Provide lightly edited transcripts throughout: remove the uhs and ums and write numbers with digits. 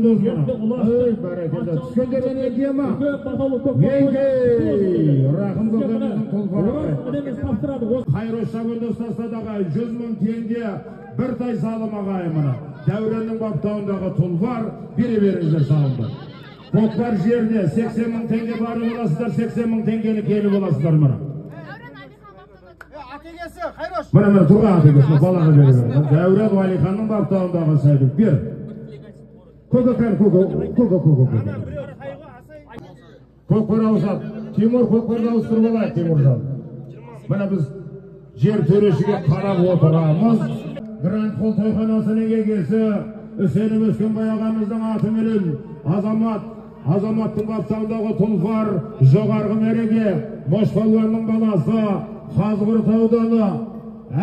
dostum. Ey bereketler. Tüskönderden ekiye mi? Yenge. Rahım kokumuzun tulfarı. Hayroş sabır dostastadağı 100 000 tenge bir tay salım ağayımına. Devrenin baptağındağı tulfar biri verinizler salımda. Koklar жерде 80 000 tenge barı olasızlar, 80 000 tengeni kelip olasızlar mına. Mana turga ategesi balaga veriyor. Devret Valixan'ın baptağındağı saydık. Bir. Kokokan koko. Kokor avsat. Timur kokorda avustırıp alaydı Timurcan. Mana biz jer töreşige qarab oturamiz. Grand Hol toyxonasının egesi Hüseyin Özkönbay ağamızdan atı menen Azamattың баптауындағы Тұлфар жоғарғы мереге Мош-Палуанның баласы Қазғұрт ауданы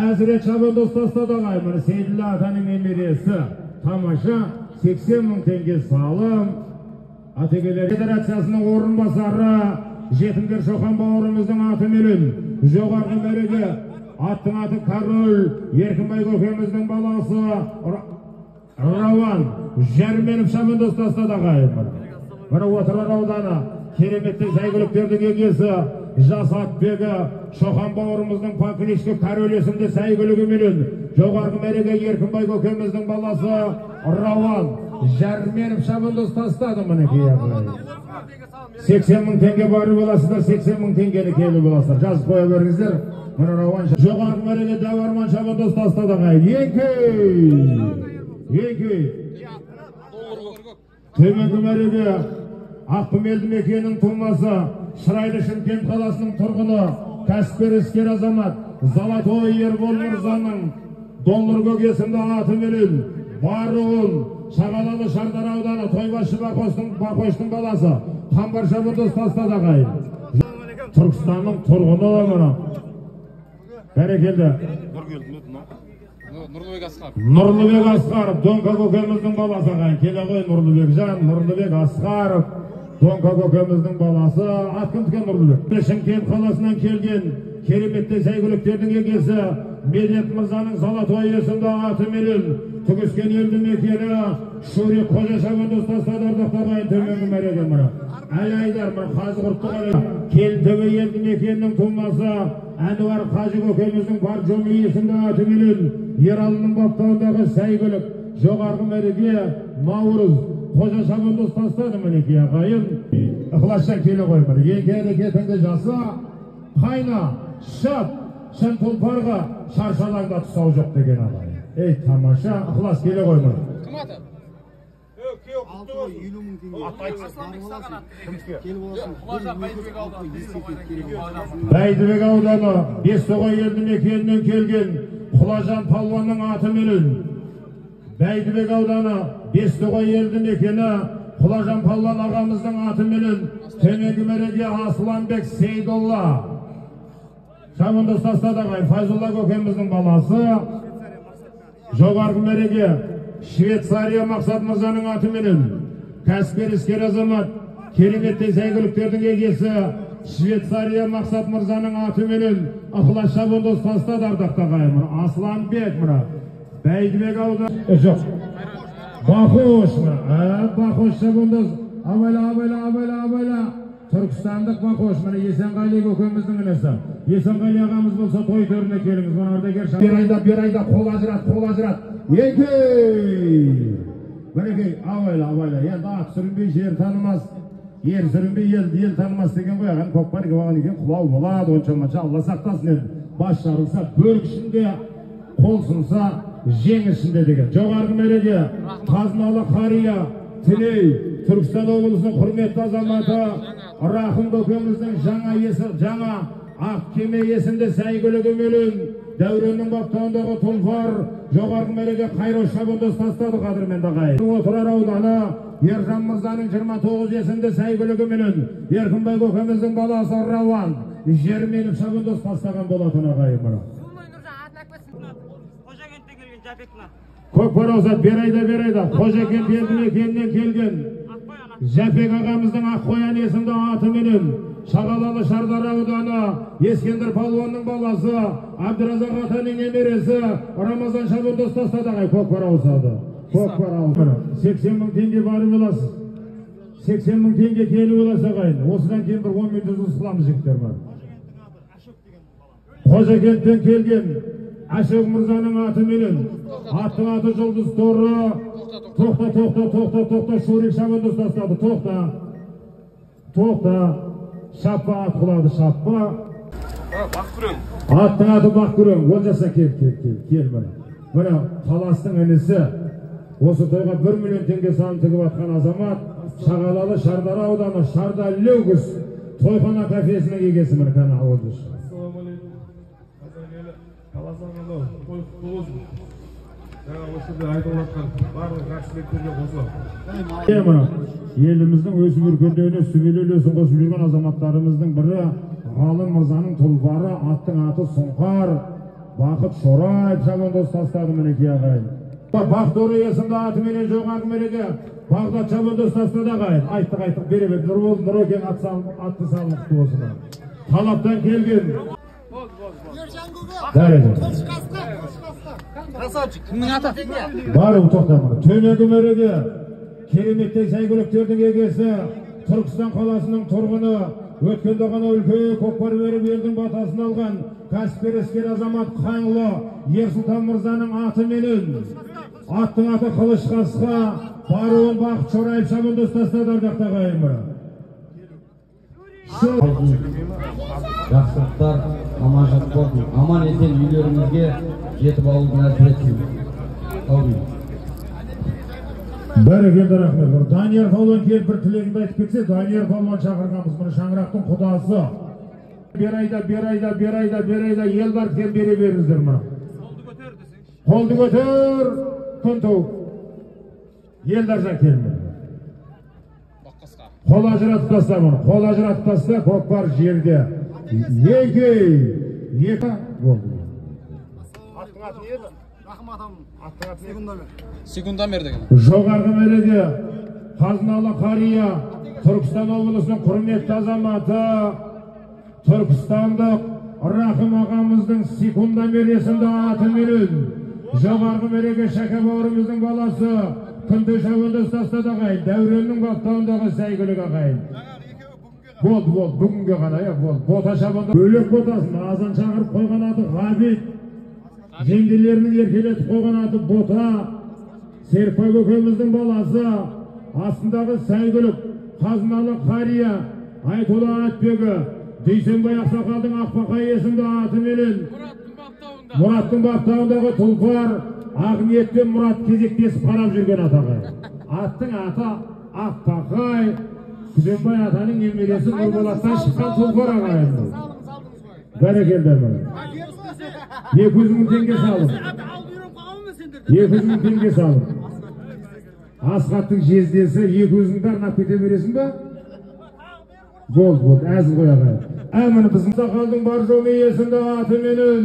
Әзірет Шабандоз Тастадағай міне Сейділі атаның немересі тамаша 80 000 теңге салым. Атегелер федерациясының орынбасары Жетімдер Шоқан бауырымыздың аты менен жоғарғы мереге аттың аты Король Еркінбай көкеміздің баласы Раван Жәрменов Шабандоз Тастадағай міне отырар ауданы кереметті сәйгүліктердің егесі жас атбегі Шоқан бауырымыздың Панклишкі Король есімді сәйгүлігі менен жоғарғы мереге Еркінбай көкеміздің баласы Раван Жәрменов Шабандоз Тастады мінекей 80 000 теңге бары боласыздар, 80 000 теңгені келі боласыздар. Жазып қоя беріңіздер. Мына Раван жоғарғы мереге Дәуарман Шабандоз Тастады Екі. Төменгі мереге Аққұм елді мекенінің тумасы Шырайлы Шымкент қаласының тұрғыны кәсіпкер іскер азамат Золотой Ербол Мырзаның доллар көкесінде аты менен Баруын Шағалалы Шардар ауданы Тойбашы Бақоштың баласы Қамбар Шабандоз Тастады Түркістанның тұрғыны мына бәрекелді Нұрлыбек Асқаров Донка көкеміздің баласы келе ғой Нұрлыбек жан Нұрлыбек Асқаров Донка көкеміздің баласы атқын тікен Нұрлыбек Шымкент қаласынан келген кереметті сәйгүліктердің егесі Медет Мырзаның Золотой есімді аты менен түгіскен елді мекені Шурик Қожа Шабандоз Тастады ардақтағайын төменгі мәреге мына Әлайдар мына Қазығұрттық Келтөбе елді мекенінің тумасы Әнуар Қажы көкеміздің бар жоны есімді аты менен Ералының баптауындағы сәйгүлік жоғарғы мәреге Наурыз Қожа Шабандоз Тастады мінекей ағайын ықыласшан келе қоймады екі әрекетіңді жаса қайна шап шын тұлпарға шаршалаңда тұсау жоқ деген ағайын ей тамаша ықылас келе қоймады кім аты? Бәйдібек ауданы Бестоғай елді мекенінен келген Құлажан палуанның аты менен Бәйдібек ауданы Бестоғай елді мекені Құлажан палуан ағамыздың аты менен төменгі мәреге Асланбек Сейдолла Шабандоз Тастады Файзулла көкеміздің баласы жоғарғы мәреге Швейцария Мақсат Мырзаның аты менен кәсіпкер іскер азамат кереметті сәйгүліктердің егесі Швейцария Мақсат Мырзаның аты менен ықылас Шабандоз Тастады ардақтағайын Асланбек мына Бәйдібек ауданы жоқ Бақош Бақош Шабандоз абайла Түркістандық Бақош мына Есенғали көкеміздің інісі Есенғали ағамыз болса той төріне келіңіз мына ардагер бір айда қол ажырат Мінекей абайла енді ат сүрінбей жер танымас ер сүрінбей ел танымас деген ғой ағаң көкпар кебаған екен құлау болады онша Алла сақтасын енді бас жарылса бөрік ішінде қол сынса жең ішінде деген жоғарғы мәреге Қазыналы қария Тіней Түркістан облысының құрметті азаматы Рахым көкеміздің жаңа ақ кеме есімді сәйгүлігі менен дәуреннің баптауындағы тұлфар жоғарғы мәреге Қайрош Шабандоз Тастады қадірменді ағайын отырар ауданы Ержан Мырзаның 29 есімді сәйгүлігі менен Еркінбай көкеміздің баласы Раван Жәрменов Шабандоз Тастаған болатын ағайын көкпар аузат берайда Қожакент елді мекенінен келген Жәпек ағамыздың Аққоян есімді аты менен Шағалалы Шардар ауданы Ескендір палуанның баласы Абдыразақ атаның немересі Рамазан Шабандоз Тастады көкпар аузады Көкпар алды. 80 мың теңге барып аласыз. 80 мың теңге келіп аласа қайын. Осыдан кейін бір 10 минут үзіліс қыламыз жігіттер бар. Қожакенттен келген Ашық Мырзаның аты менен. Аттың аты Жұлдыз Торы. Тоқта. Шурик шабанды ұстастады. Тоқта. Шаппа ат құлады, шаппа. Аттың аты Бақкүрен. Ол жаса кел. Мына Таластың інісі. Осы тойға 1 миллион теңге салым тігіп атқан азамат. Шағалалы Шардара ауданы Шарда Леугіс тойхана кафесінің егесі міне кәні ауылдыш. Еліміздің өсіп өркендеуіне сүбелі үлесін қосып жүрген азаматтарымыздың бірі Ғалым Мырзаның тұлпары, аттың аты Сұңқар, Бақыт Шораев шабандоз тастады мінеки ағайын. Бақтор есімді аты менен жоғарғы мереке Бағдат шабандоз тастады ағайын. Айттық беребет Нұр екен атты салмықты осыны. Талаптан келген Барым тоқтамыр. Төменгі мереке кереметтей сәйгүліктердің егесі Түркістан қаласының тұрғыны өткенде ғана үлкен көкпар беріп елдің батасын алған кәсіпкер іскер азамат Қаңлы Ерсұлтан Мырзаның аты менен аттың аты Қылыш Қасқа Баруын Бақыт Шораев шабандоз тастады ардақты ағайын. Жақсылықтар, аманшылық болсын. Аман есен үйлеріңізге жетіп алуды нәсіп етсін. Бәрекелді рахмет. Данияр Палуан келіп бір тілегінді айтып кетсе, Данияр Палуан шақырғанбыз. Мұны шаңырақтың құдасы. Бер айда елдар кем бере беріңіздер мұны. Қолды көтер, күн туып. Елдар жан келмеді. Қол ажыратып таста мұны. Қол ажыратып таста, көкпар жерде. Екі болды. Аттың аты не еді? Рахым атам. Аттың аты Секундан берді. Жоғарғы мереке Қазыналы қария Түркістан облысының құрметті азаматы Түркістандық Рахым ағамыздың секунда мересінде аты менен жоғарғы мереке Шәка бауырымыздың баласы Күнді шабандоз тастады ағайын. Дәуреннің баптауындағы сәйгүлік ағайын. Болды, бүгінге ғана, бота шабандоз. Бөлек ботасын азан шағырып қойған аты Ғабит. Жеңделерінің еркелетіп қойған аты Бота. Серікбай көкеміздің баласы. Астындағы сәйгүлік Қазыналы қария Айтолы Атбегі. Дүйсенбай Ақсақалдың Ақбақай есімді аты менен Мұраттың баптауындағы тұлпар Ақниет пен Мұрат кезектесіп қарап жүрген атаға. Аттың аты Ақбақай. Күзембай атаның немересі Нұрболаттан шыққан тұлпар ағайын. Бәрекелді бар. 200 мың теңге салып. 200 мың теңге салып. Асқаттың жездесі 200 мыңды арнап кете бересің ба? Болды, әзіл қой ағайын. Әміні біздің Сақалдың бар жоғы есімді аты менен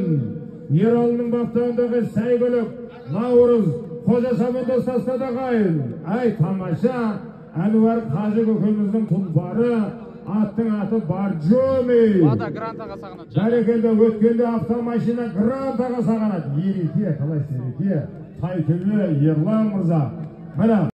Ералының баптауындағы сәйгүлік Наурыз Қожа шабандоз тастады ағайын. Ай тамаша, Әнуар Қажы көкеміздің тұлпары, аттың аты Барджоми. Бәрекелді өткенде автомашина Грантаға сағанат. Ереке, қалай сереке, Тайтөбе Ерлан Мырза. Мына